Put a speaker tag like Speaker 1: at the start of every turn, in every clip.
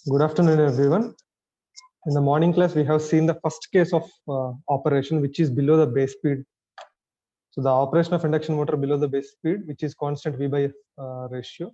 Speaker 1: Good afternoon, everyone. In the morning class, we have seen the first case of operation, which is below the base speed. So the operation of induction motor below the base speed, which is constant V by F ratio,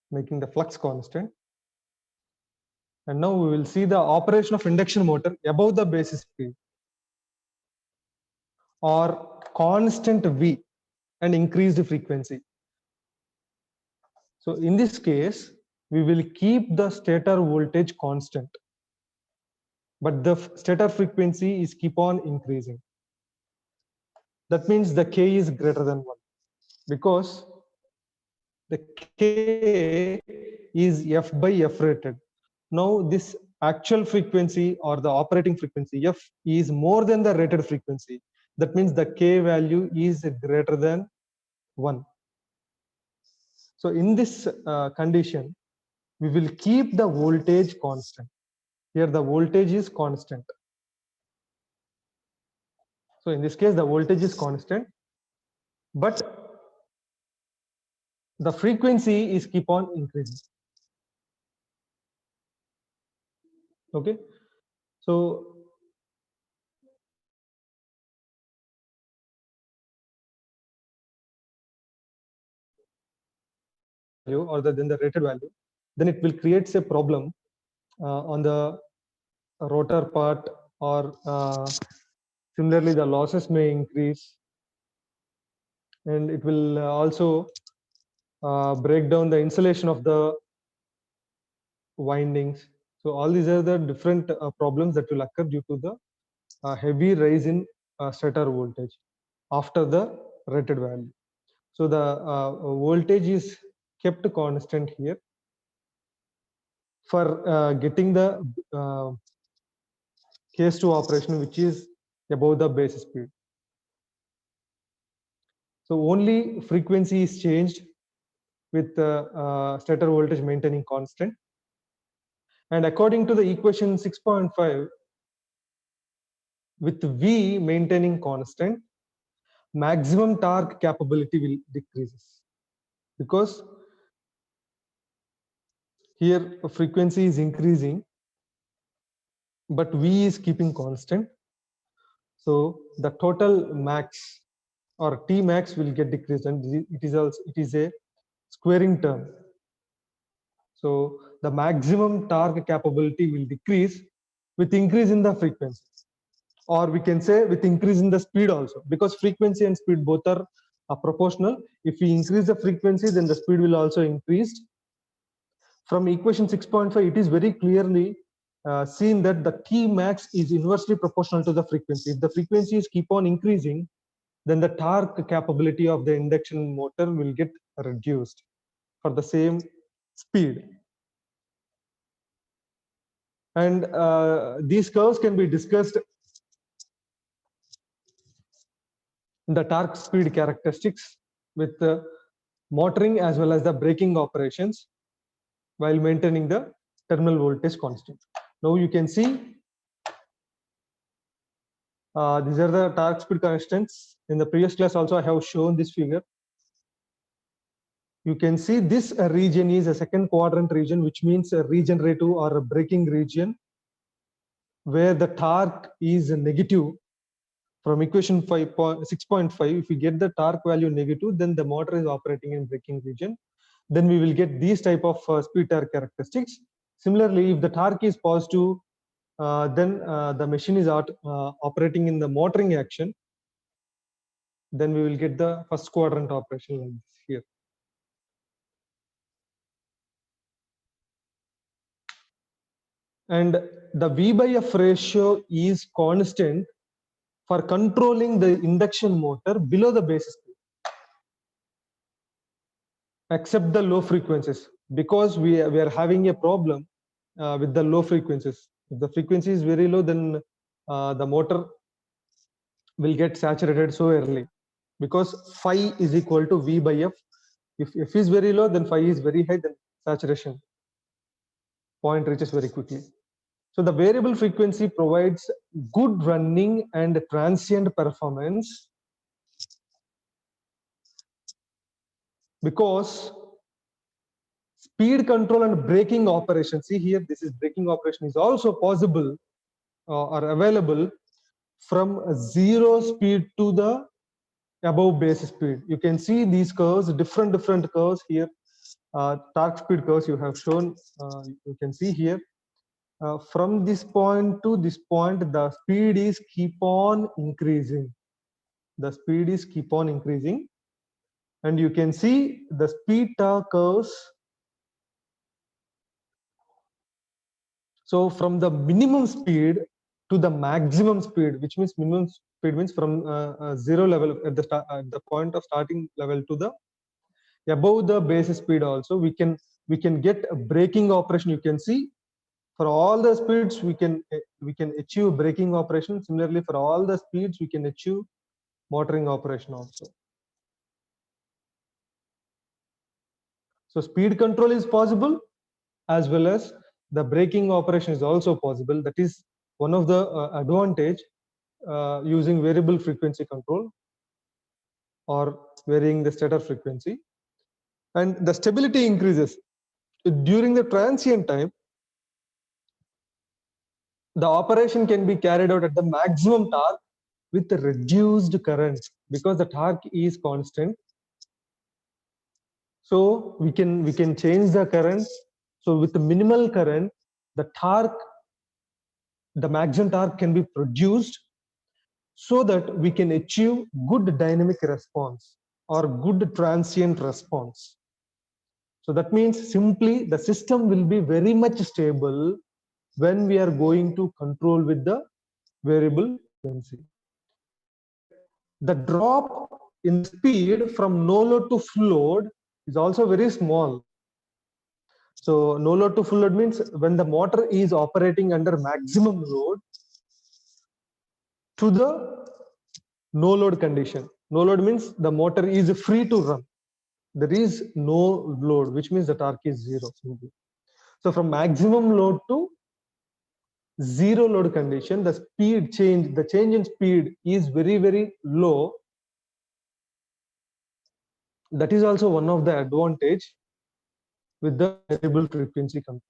Speaker 1: making the flux constant. And now we will see the operation of induction motor above the base speed or constant V and increased frequency. So in this case, we will keep the stator voltage constant, but the stator frequency is keep on increasing. That means the K is greater than 1 because the K is F by F rated. Now this actual frequency or the operating frequency F is more than the rated frequency. That means the K value is greater than 1. So in this condition, we will keep the voltage constant. Here the voltage is constant. So in this case, the voltage is constant, but the frequency is keep on increasing. Okay, so or than the rated value, then it will create a problem on the rotor part, or similarly the losses may increase, and it will also break down the insulation of the windings. So all these are the different problems that will occur due to the heavy rise in stator voltage after the rated value. So the voltage is kept constant here for getting the case 2 operation, which is above the base speed. So only frequency is changed with stator voltage maintaining constant. And according to the equation 6.5, with V maintaining constant, maximum torque capability will decreases, because here frequency is increasing but V is keeping constant. So the total max or T max will get decreased, and it is a squaring term. So the maximum torque capability will decrease with increase in the frequency, or we can say with increase in the speed also, because frequency and speed both are proportional. If we increase the frequency, then the speed will also increase. From equation 6.5, it is very clearly seen that the T max is inversely proportional to the frequency. If the frequencies keep on increasing, then the torque capability of the induction motor will get reduced for the same speed. And these curves can be discussed in the torque speed characteristics with the motoring as well as the braking operations while maintaining the terminal voltage constant. Now you can see these are the torque speed constants. In the previous class also I have shown this figure. You can see this region is a second quadrant region, which means a regenerative or a braking region, where the torque is negative. From equation 6.5, if we get the torque value negative, then the motor is operating in braking region. Then we will get these type of speed torque characteristics. Similarly, if the torque is positive, then the machine is operating in the motoring action. Then we will get the first quadrant operation like this here. And the V by F ratio is constant for controlling the induction motor below the base speed, except the low frequencies, because we are having a problem with the low frequencies. If the frequency is very low, then the motor will get saturated so early, because phi is equal to V by F. If F is very low, then phi is very high, then saturation point reaches very quickly. So the variable frequency provides good running and transient performance, because speed control and braking operation. See here, this is braking operation is also possible or available from 0 speed to the above base speed. You can see these curves, different curves here. Torque speed curves you have shown. You can see here. From this point to this point, the speed is keep on increasing. The speed is keep on increasing, and you can see the speed torque curves. So from the minimum speed to the maximum speed, which means minimum speed means from 0 level at the point of starting level to the above the base speed also, we can get a braking operation. You can see for all the speeds we can achieve braking operation. Similarly, for all the speeds we can achieve motoring operation also. So speed control is possible, as well as the braking operation is also possible. That is one of the advantage using variable frequency control or varying the stator frequency. And the stability increases during the transient time. The operation can be carried out at the maximum torque with reduced current, because the torque is constant. So we can change the current. So with the minimal current, the torque, the maximum torque can be produced, so that we can achieve good dynamic response or good transient response. So that means simply the system will be very much stable when we are going to control with the variable frequency. The drop in speed from no load to full load is also very small. So no load to full load means when the motor is operating under maximum load to the no load condition. No load means the motor is free to run. There is no load, which means the torque is 0. So from maximum load to 0 load condition, the speed change, the change in speed is very low. That is also one of the advantage with the variable frequency control.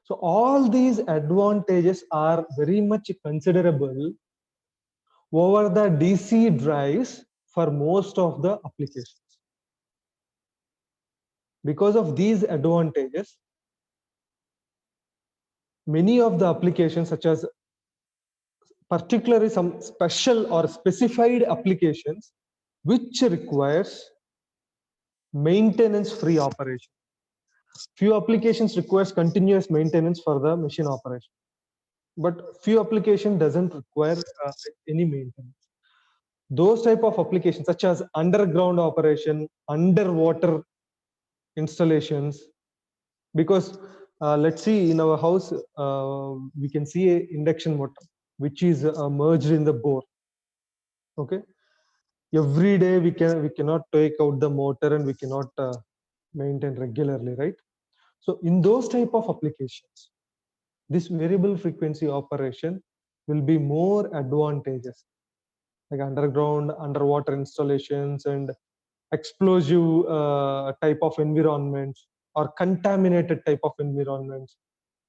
Speaker 1: So all these advantages are very much considerable over the DC drives for most of the applications. Because of these advantages, many of the applications, such as particularly some special or specified applications which requires maintenance free operation. Few applications requires continuous maintenance for the machine operation, but few application doesn't require any maintenance. Those type of applications, such as underground operation, underwater installations, because let's see, in our house we can see a induction motor which is merged in the bore. Okay, every day we cannot take out the motor and we cannot maintain regularly, right? So in those type of applications, this variable frequency operation will be more advantageous, like underground, underwater installations and explosive type of environments or contaminated type of environments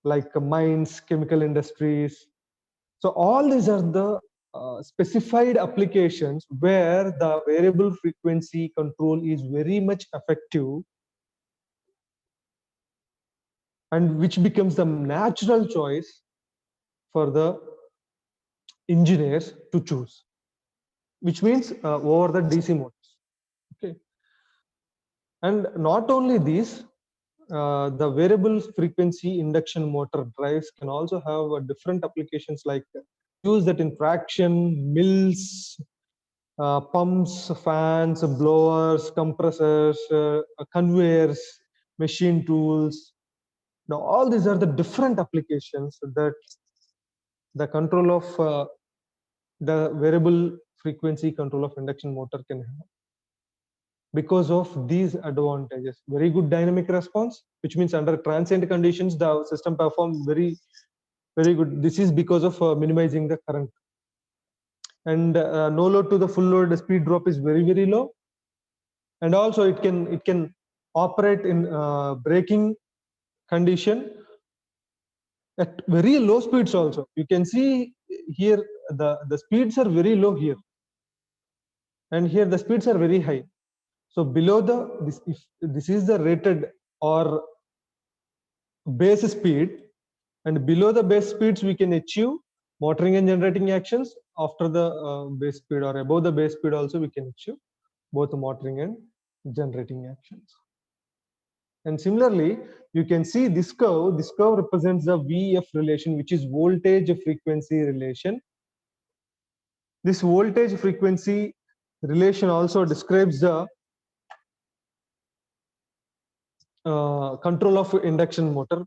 Speaker 1: like mines, chemical industries. So all these are the specified applications where the variable frequency control is very much effective, and which becomes the natural choice for the engineers to choose, which means over the DC motors. Okay, and not only these, the variable frequency induction motor drives can also have different applications, like use that in traction, mills, pumps, fans, blowers, compressors, conveyors, machine tools. Now all these are the different applications that the control of the variable frequency control of induction motor can have. Because of these advantages, very good dynamic response, which means under transient conditions the system performs very good. This is because of minimizing the current. And no load to the full load, the speed drop is very low, and also it can operate in braking condition at very low speeds also. You can see here the speeds are very low here, and here the speeds are very high. So below if this is the rated or base speed, and below the base speeds we can achieve motoring and generating actions. After the base speed or above the base speed also we can achieve both motoring and generating actions. And similarly, you can see this curve. This curve represents the VF relation, which is voltage frequency relation. This voltage frequency relation also describes the control of induction motor.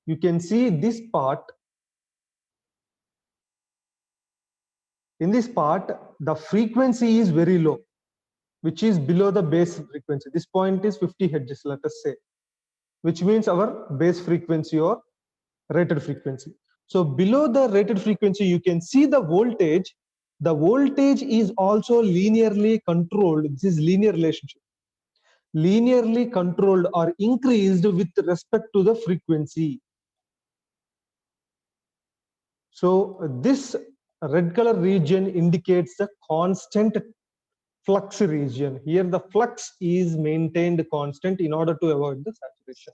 Speaker 1: You can see this part. In this part, the frequency is very low, which is below the base frequency. This point is 50 hertz, let us say, which means our base frequency or rated frequency. So below the rated frequency, you can see the voltage. The voltage is also linearly controlled. This is linear relationship. Linearly controlled or increased with respect to the frequency. So this red color region indicates the constant flux region. Here the flux is maintained constant in order to avoid the saturation.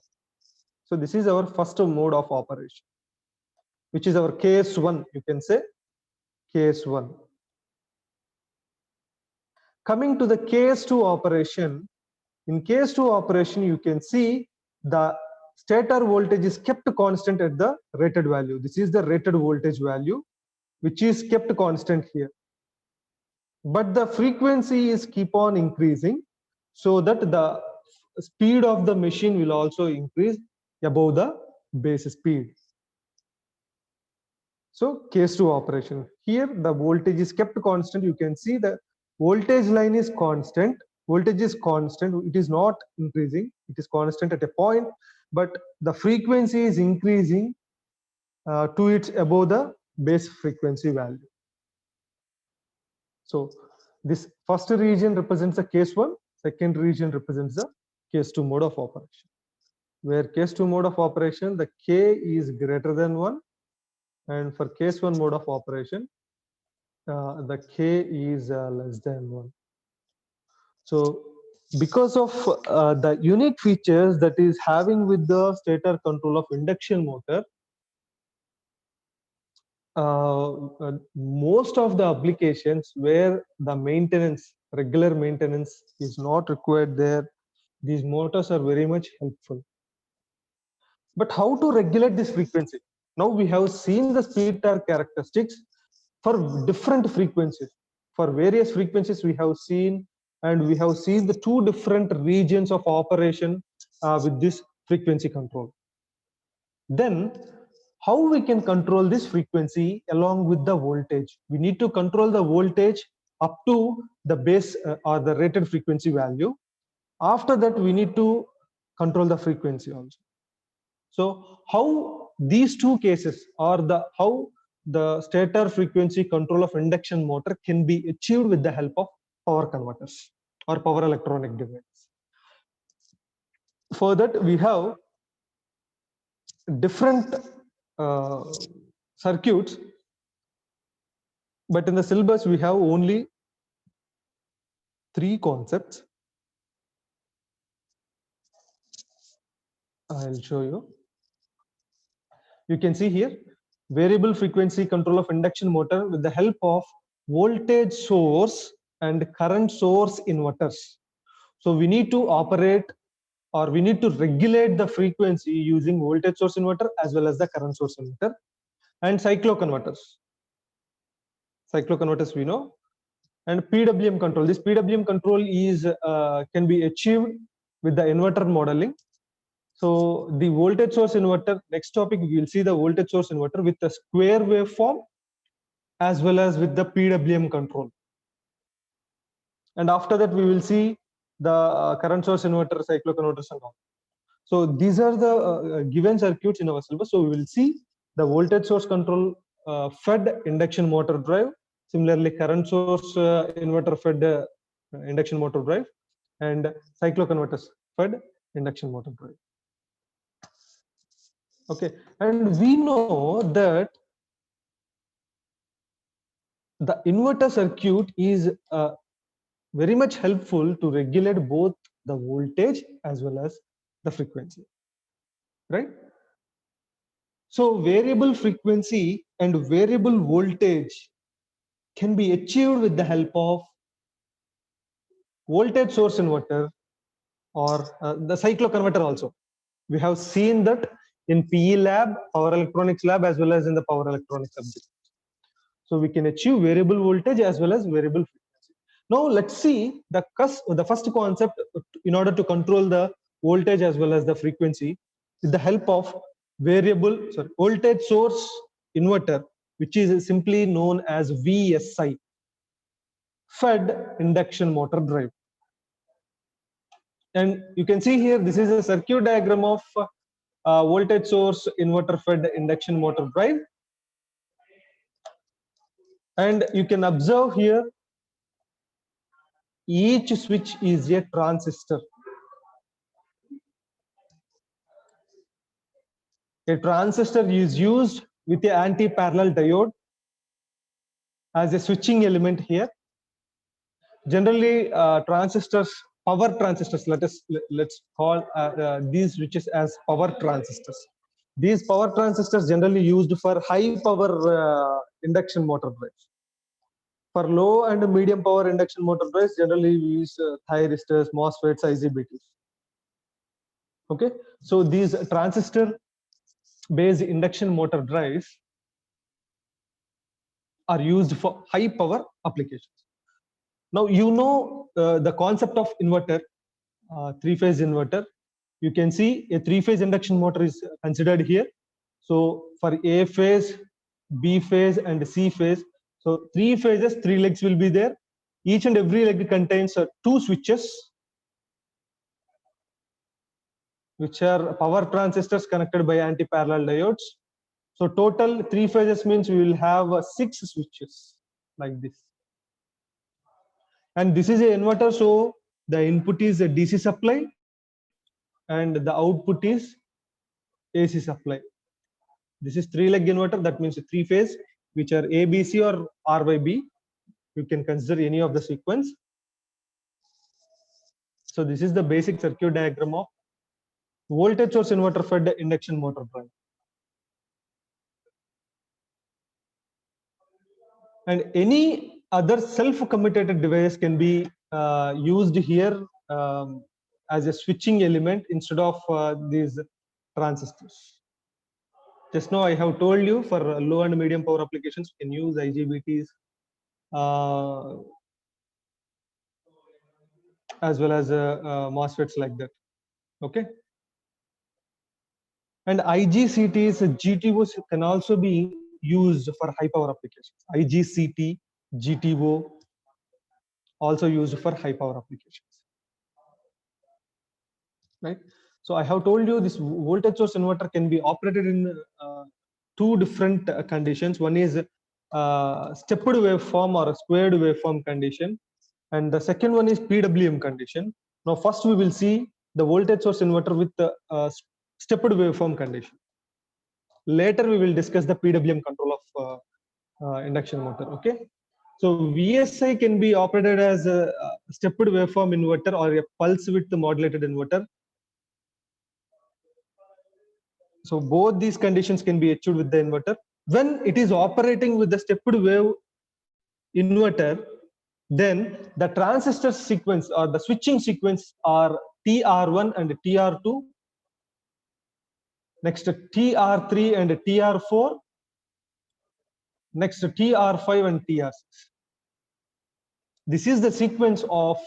Speaker 1: So this is our first mode of operation, which is our case 1. You can say case 1. Coming to the case 2 operation, in case 2 operation you can see the stator voltage is kept constant at the rated value. This is the rated voltage value, which is kept constant here. But the frequency is keep on increasing, so that the speed of the machine will also increase above the base speed. So case 2 operation. Here the voltage is kept constant. You can see the voltage line is constant. Voltage is constant. It is not increasing. It is constant at a point, but the frequency is increasing to its above the base frequency value. So this first region represents the case 1, second region represents the case 2 mode of operation. Where case 2 mode of operation, the K is greater than 1, and for case 1 mode of operation, the K is less than 1. So because of the unique features that is having with the stator control of induction motor, most of the applications where the maintenance, regular maintenance is not required there, these motors are very much helpful. But how to regulate this frequency? Now we have seen the speed torque characteristics for different frequencies. For various frequencies we have seen, and we have seen the 2 different regions of operation with this frequency control. Then how we can control this frequency along with the voltage? We need to control the voltage up to the base or the rated frequency value. After that we need to control the frequency also. So how these 2 cases, or how the stator frequency control of induction motor can be achieved with the help of power converters or power electronic devices. For that we have different circuits, but in the syllabus we have only 3 concepts. I'll show you. You can see here variable frequency control of induction motor with the help of voltage source and current source inverters. So we need to operate, or we need to regulate the frequency using voltage source inverter as well as the current source inverter, and cycloconverters. Cycloconverters we know, and PWM control. This PWM control is can be achieved with the inverter modeling. So the voltage source inverter, next topic we will see the voltage source inverter with the square waveform as well as with the PWM control. And after that we will see the current source inverter, cycloconverters and all. So these are the given circuits in our syllabus. So we will see the voltage source control fed induction motor drive, similarly current source inverter fed induction motor drive, and cycloconverters fed induction motor drive. Okay, and we know that the inverter circuit is very much helpful to regulate both the voltage as well as the frequency, right? So variable frequency and variable voltage can be achieved with the help of voltage source inverter or the cycloconverter also. We have seen that in PE lab, power electronics lab, as well as in the power electronics subject. So we can achieve variable voltage as well as variable frequency. Now let's see the first concept in order to control the voltage as well as the frequency with the help of voltage source inverter, which is simply known as VSI, fed induction motor drive. And you can see here, this is a circuit diagram of voltage source inverter fed induction motor drive. And you can observe here, each switch is a transistor. A transistor is used with an anti-parallel diode as a switching element here. Generally, power transistors, let's call these switches as power transistors. These power transistors generally used for high power induction motor drives. For low and medium power induction motor drives, generally we use thyristors, MOSFETs, IGBTs. Okay, so these transistor-based induction motor drives are used for high power applications. Now you know the concept of inverter, three-phase inverter. You can see a three-phase induction motor is considered here. So for A phase, B phase, and C phase, so 3 phases, 3 legs will be there. Each and every leg contains 2 switches, which are power transistors connected by anti-parallel diodes. So total 3 phases means we will have 6 switches like this. And this is an inverter, so the input is a DC supply and the output is AC supply. This is 3-leg inverter, that means 3 phase, which are A, B, C or R by B. You can consider any of the sequence. So this is the basic circuit diagram of voltage source inverter fed induction motor drive. And any other self-commutated device can be used here as a switching element instead of these transistors. Just now I have told you for low and medium power applications, you can use IGBTs as well as MOSFETs like that. Okay. And IGCTs, GTOs can also be used for high power applications. IGCT, GTO also used for high power applications. Right. So I have told you this voltage source inverter can be operated in 2 different conditions. One is stepped waveform or a squared waveform condition, and the second one is PWM condition. Now first we will see the voltage source inverter with the stepped waveform condition. Later we will discuss the PWM control of induction motor. Okay, so VSI can be operated as a stepped waveform inverter or a pulse width modulated inverter. So both these conditions can be achieved with the inverter. When it is operating with the stepped wave inverter, then the transistor sequence or the switching sequence are TR1 and TR2, next TR3 and TR4, next TR5 and TR6. This is the sequence of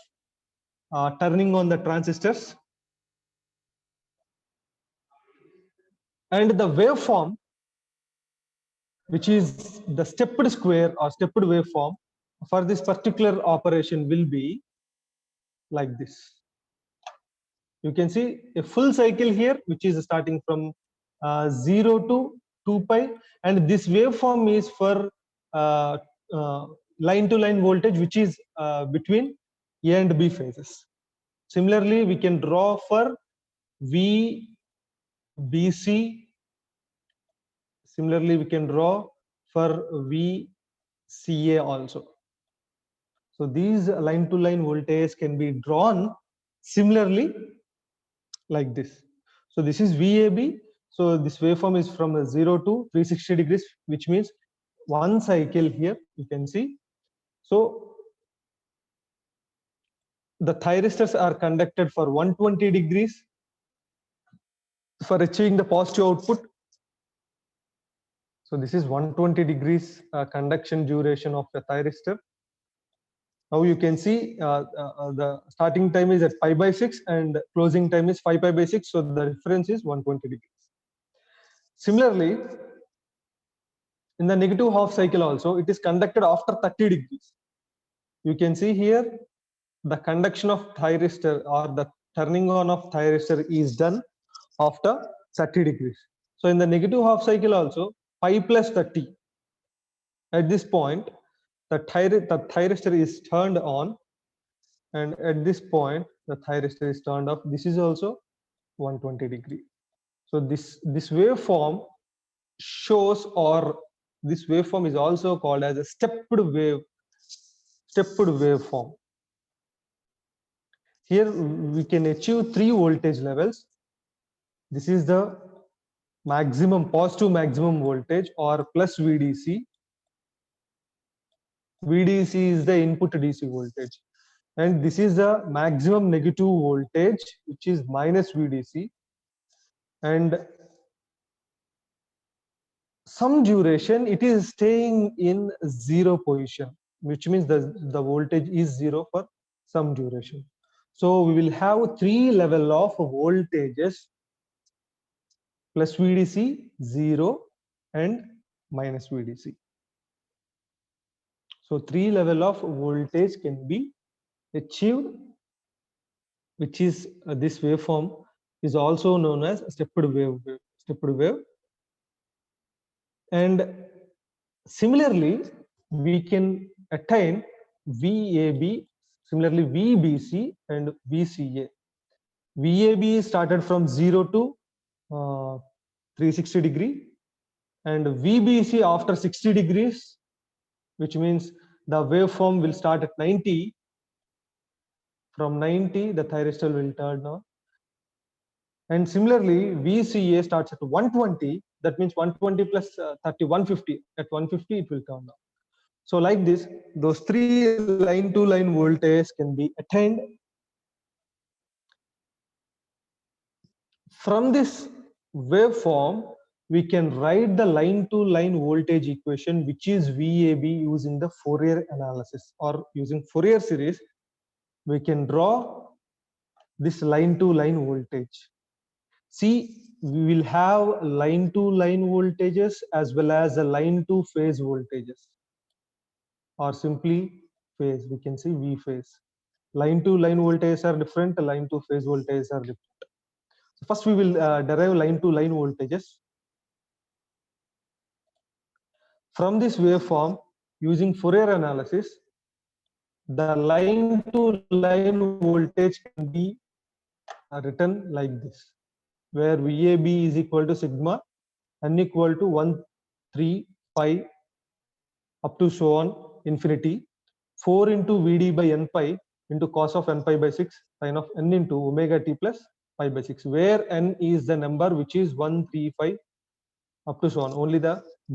Speaker 1: turning on the transistors. And the waveform, which is the stepped square or stepped waveform for this particular operation, will be like this. You can see a full cycle here, which is starting from 0 to 2 pi, and this waveform is for line to line voltage, which is between A and B phases. Similarly, we can draw for VBC. Similarly, we can draw for VCA also. So these line to line voltage can be drawn similarly like this. So this is VAB. So this waveform is from 0 to 360 degrees, which means one cycle here you can see. So the thyristors are conducted for 120 degrees for achieving the positive output. So this is 120 degrees conduction duration of the thyristor. Now you can see the starting time is at pi by 6 and closing time is 5 pi by 6. So the difference is 120 degrees. Similarly, in the negative half cycle also, it is conducted after 30 degrees. You can see here the conduction of thyristor or the turning on of thyristor is done after 30 degrees. So in the negative half cycle also, pi plus 30. At this point, the thyristor is turned on, and at this point, the thyristor is turned off. This is also 120 degree. So this waveform shows, or this waveform is also called as a stepped waveform. Here we can achieve 3 voltage levels. This is the maximum, positive maximum voltage, or plus VDC. VDC is the input DC voltage, and this is the maximum negative voltage, which is minus VDC, and some duration it is staying in 0 position, which means the voltage is 0 for some duration. So we will have 3 level of voltages: plus VDC, 0, and minus VDC. So 3 level of voltage can be achieved, which is this waveform is also known as stepped wave. And similarly, we can attain VAB, similarly VBC and VCA. VAB started from 0 to 360 degree, and VBC after 60 degrees, which means the waveform will start at 90. From 90, the thyristor will turn on. And similarly, VCA starts at 120. That means 120 plus 30, 150. At 150, it will turn on. So like this, those 3 line-to-line voltage can be attained. From this waveform, we can write the line-to-line voltage equation, which is VAB, using the Fourier analysis, or using Fourier series. We can draw this line-to-line voltage. See, we will have line-to-line voltages as well as the line-to-phase voltages, or simply phase. We can see V phase. Line-to-line voltages are different, line-to-phase voltages are different. So first we will derive line-to-line voltages. From this waveform, using Fourier analysis, the line-to-line voltage can be written like this, where VAB is equal to sigma n equal to 1, 3, 5 up to so on infinity, 4 into VD by n pi into cos of n pi by 6 sin of n into omega t plus pi by 6, where n is the number which is 1, 3, 5 up to so on. Only the